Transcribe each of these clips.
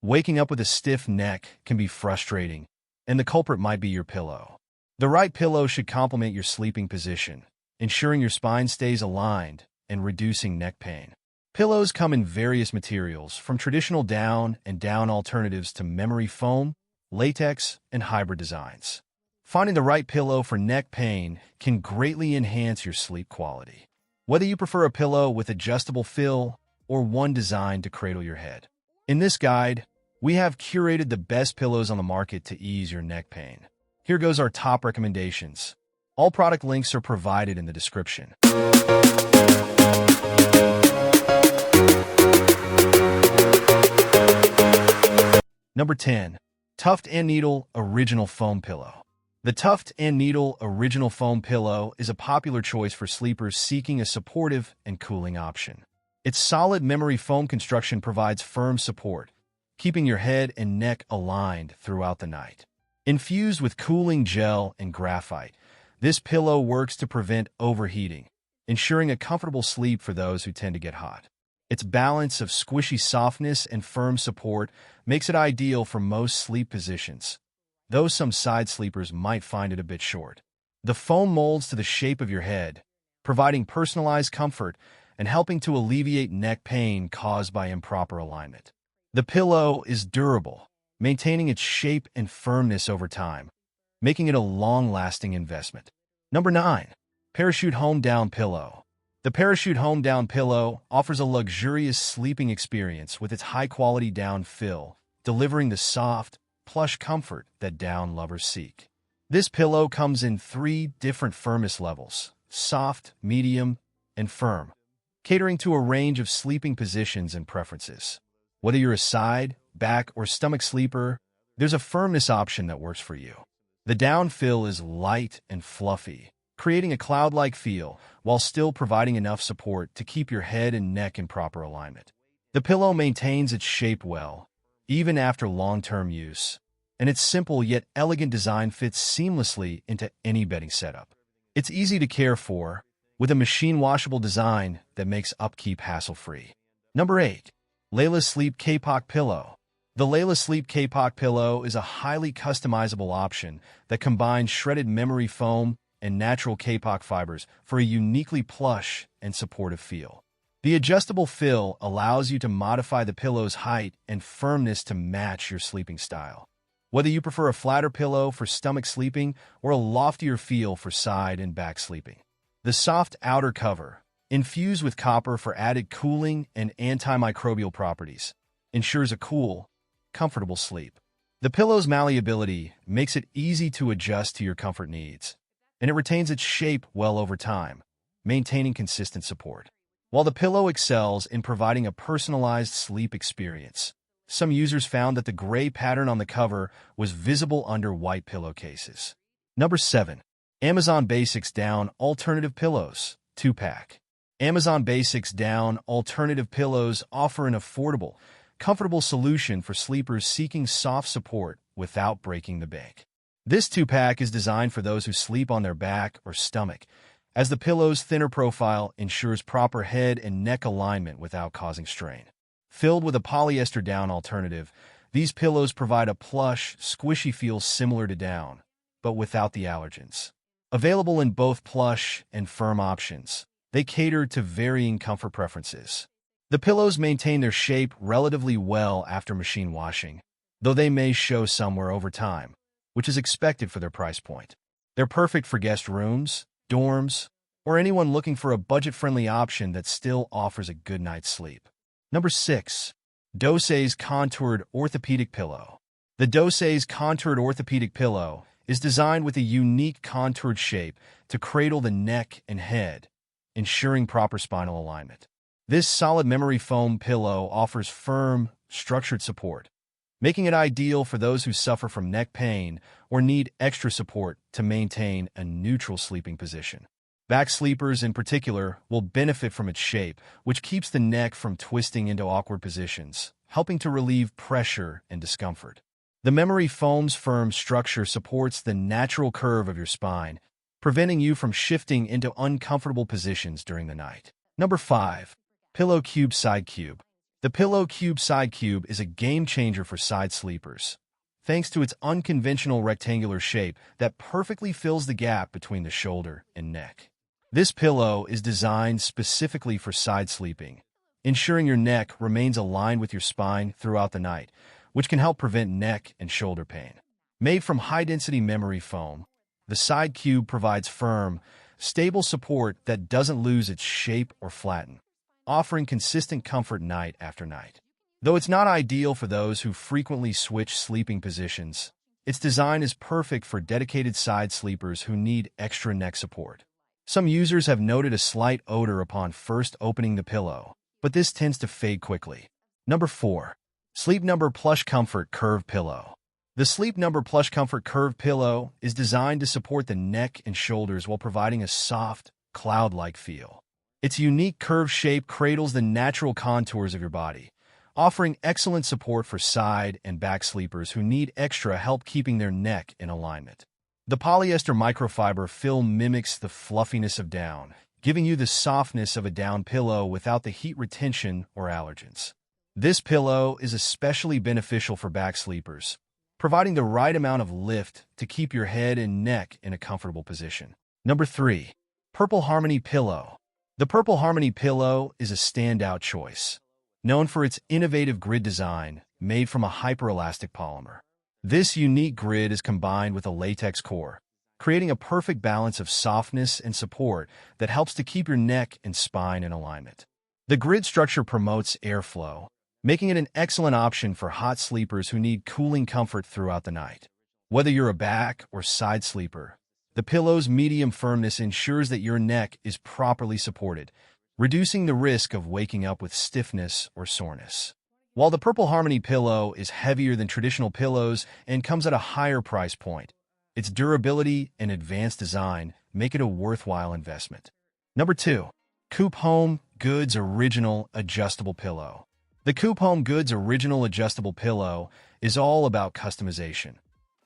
Waking up with a stiff neck can be frustrating, and the culprit might be your pillow. The right pillow should complement your sleeping position, ensuring your spine stays aligned and reducing neck pain. Pillows come in various materials, from traditional down and down alternatives to memory foam, latex, and hybrid designs. Finding the right pillow for neck pain can greatly enhance your sleep quality. Whether you prefer a pillow with adjustable fill or one designed to cradle your head. In this guide, we have curated the best pillows on the market to ease your neck pain. Here goes our top recommendations. All product links are provided in the description. Number 10. Tuft & Needle Original Foam Pillow. The Tuft & Needle Original Foam Pillow is a popular choice for sleepers seeking a supportive and cooling option. Its solid memory foam construction provides firm support, keeping your head and neck aligned throughout the night. Infused with cooling gel and graphite, this pillow works to prevent overheating, ensuring a comfortable sleep for those who tend to get hot. Its balance of squishy softness and firm support makes it ideal for most sleep positions, though some side sleepers might find it a bit short. The foam molds to the shape of your head, providing personalized comfort and helping to alleviate neck pain caused by improper alignment. The pillow is durable, maintaining its shape and firmness over time, making it a long-lasting investment. Number 9. Parachute Home Down Pillow. The Parachute Home Down Pillow offers a luxurious sleeping experience with its high-quality down fill, delivering the soft, plush comfort that down lovers seek. This pillow comes in 3 different firmness levels: soft, medium, and firm, catering to a range of sleeping positions and preferences. Whether you're a side, back, or stomach sleeper, there's a firmness option that works for you. The down fill is light and fluffy, creating a cloud-like feel while still providing enough support to keep your head and neck in proper alignment. The pillow maintains its shape well, even after long-term use, and its simple yet elegant design fits seamlessly into any bedding setup. It's easy to care for, with a machine-washable design that makes upkeep hassle-free. Number 8. Layla Sleep Kapok Pillow. The Layla Sleep Kapok Pillow is a highly customizable option that combines shredded memory foam and natural kapok fibers for a uniquely plush and supportive feel. The adjustable fill allows you to modify the pillow's height and firmness to match your sleeping style. Whether you prefer a flatter pillow for stomach sleeping or a loftier feel for side and back sleeping. The soft outer cover, infused with copper for added cooling and antimicrobial properties, ensures a cool, comfortable sleep. The pillow's malleability makes it easy to adjust to your comfort needs, and it retains its shape well over time, maintaining consistent support. While the pillow excels in providing a personalized sleep experience, some users found that the gray pattern on the cover was visible under white pillowcases. Number 7. Amazon Basics Down Alternative Pillows 2-pack. Amazon Basics Down Alternative Pillows offer an affordable, comfortable solution for sleepers seeking soft support without breaking the bank. This 2-pack is designed for those who sleep on their back or stomach, as the pillow's thinner profile ensures proper head and neck alignment without causing strain. Filled with a polyester down alternative, these pillows provide a plush, squishy feel similar to down, but without the allergens. Available in both plush and firm options, they cater to varying comfort preferences. The pillows maintain their shape relatively well after machine washing, though they may show some wear over time, which is expected for their price point. They're perfect for guest rooms, dorms, or anyone looking for a budget-friendly option that still offers a good night's sleep. Number 6. Dosaze Contoured Orthopedic Pillow. The Dosaze Contoured Orthopedic Pillow is designed with a unique contoured shape to cradle the neck and head, ensuring proper spinal alignment. This solid memory foam pillow offers firm, structured support, making it ideal for those who suffer from neck pain or need extra support to maintain a neutral sleeping position. Back sleepers in particular will benefit from its shape, which keeps the neck from twisting into awkward positions, helping to relieve pressure and discomfort. The memory foam's firm structure supports the natural curve of your spine, preventing you from shifting into uncomfortable positions during the night. Number 5. Pillow Cube Side Cube. The Pillow Cube Side Cube is a game-changer for side sleepers, thanks to its unconventional rectangular shape that perfectly fills the gap between the shoulder and neck. This pillow is designed specifically for side sleeping, ensuring your neck remains aligned with your spine throughout the night, which can help prevent neck and shoulder pain. Made from high-density memory foam, the Side Cube provides firm, stable support that doesn't lose its shape or flatten, offering consistent comfort night after night. Though it's not ideal for those who frequently switch sleeping positions, its design is perfect for dedicated side sleepers who need extra neck support. Some users have noted a slight odor upon first opening the pillow, but this tends to fade quickly. Number 4. Sleep Number PlushComfort Curved Pillow. The Sleep Number PlushComfort Curved Pillow is designed to support the neck and shoulders while providing a soft, cloud-like feel. Its unique curved shape cradles the natural contours of your body, offering excellent support for side and back sleepers who need extra help keeping their neck in alignment. The polyester microfiber film mimics the fluffiness of down, giving you the softness of a down pillow without the heat retention or allergens. This pillow is especially beneficial for back sleepers, providing the right amount of lift to keep your head and neck in a comfortable position. Number 3. Purple Harmony Pillow. The Purple Harmony Pillow is a standout choice, known for its innovative grid design made from a hyperelastic polymer. This unique grid is combined with a latex core, creating a perfect balance of softness and support that helps to keep your neck and spine in alignment. The grid structure promotes airflow, making it an excellent option for hot sleepers who need cooling comfort throughout the night. Whether you're a back or side sleeper, the pillow's medium firmness ensures that your neck is properly supported, reducing the risk of waking up with stiffness or soreness. While the Purple Harmony pillow is heavier than traditional pillows and comes at a higher price point, its durability and advanced design make it a worthwhile investment. Number 2. Coop Home Goods Original Adjustable Pillow. The Coop Home Goods Original Adjustable Pillow is all about customization,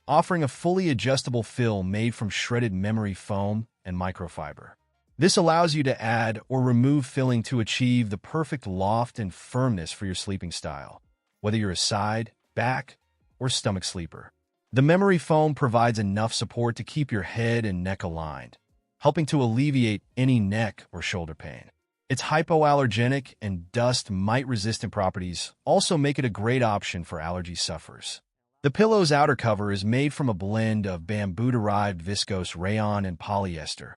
offering a fully adjustable fill made from shredded memory foam and microfiber. This allows you to add or remove filling to achieve the perfect loft and firmness for your sleeping style, whether you're a side, back, or stomach sleeper. The memory foam provides enough support to keep your head and neck aligned, helping to alleviate any neck or shoulder pain. Its hypoallergenic and dust mite-resistant properties also make it a great option for allergy sufferers. The pillow's outer cover is made from a blend of bamboo-derived viscose rayon and polyester,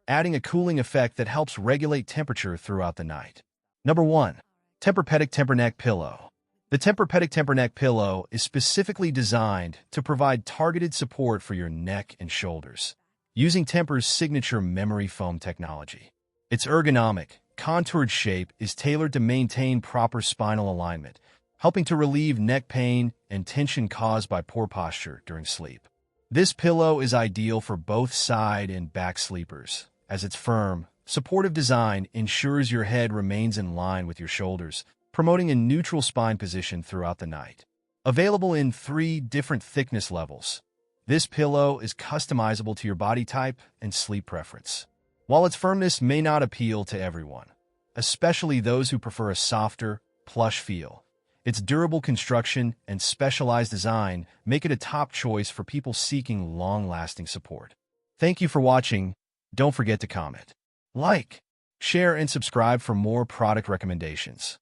adding a cooling effect that helps regulate temperature throughout the night. Number 1. Tempur-Pedic Tempur-Neck Pillow. The Tempur-Pedic Tempur-Neck Pillow is specifically designed to provide targeted support for your neck and shoulders, using Tempur's signature memory foam technology. Its ergonomic, contoured shape is tailored to maintain proper spinal alignment, helping to relieve neck pain and tension caused by poor posture during sleep. This pillow is ideal for both side and back sleepers, as its firm, supportive design ensures your head remains in line with your shoulders, promoting a neutral spine position throughout the night. Available in 3 different thickness levels, this pillow is customizable to your body type and sleep preference. While its firmness may not appeal to everyone, especially those who prefer a softer, plush feel, its durable construction and specialized design make it a top choice for people seeking long-lasting support. Thank you for watching. Don't forget to comment, like, share, and subscribe for more product recommendations.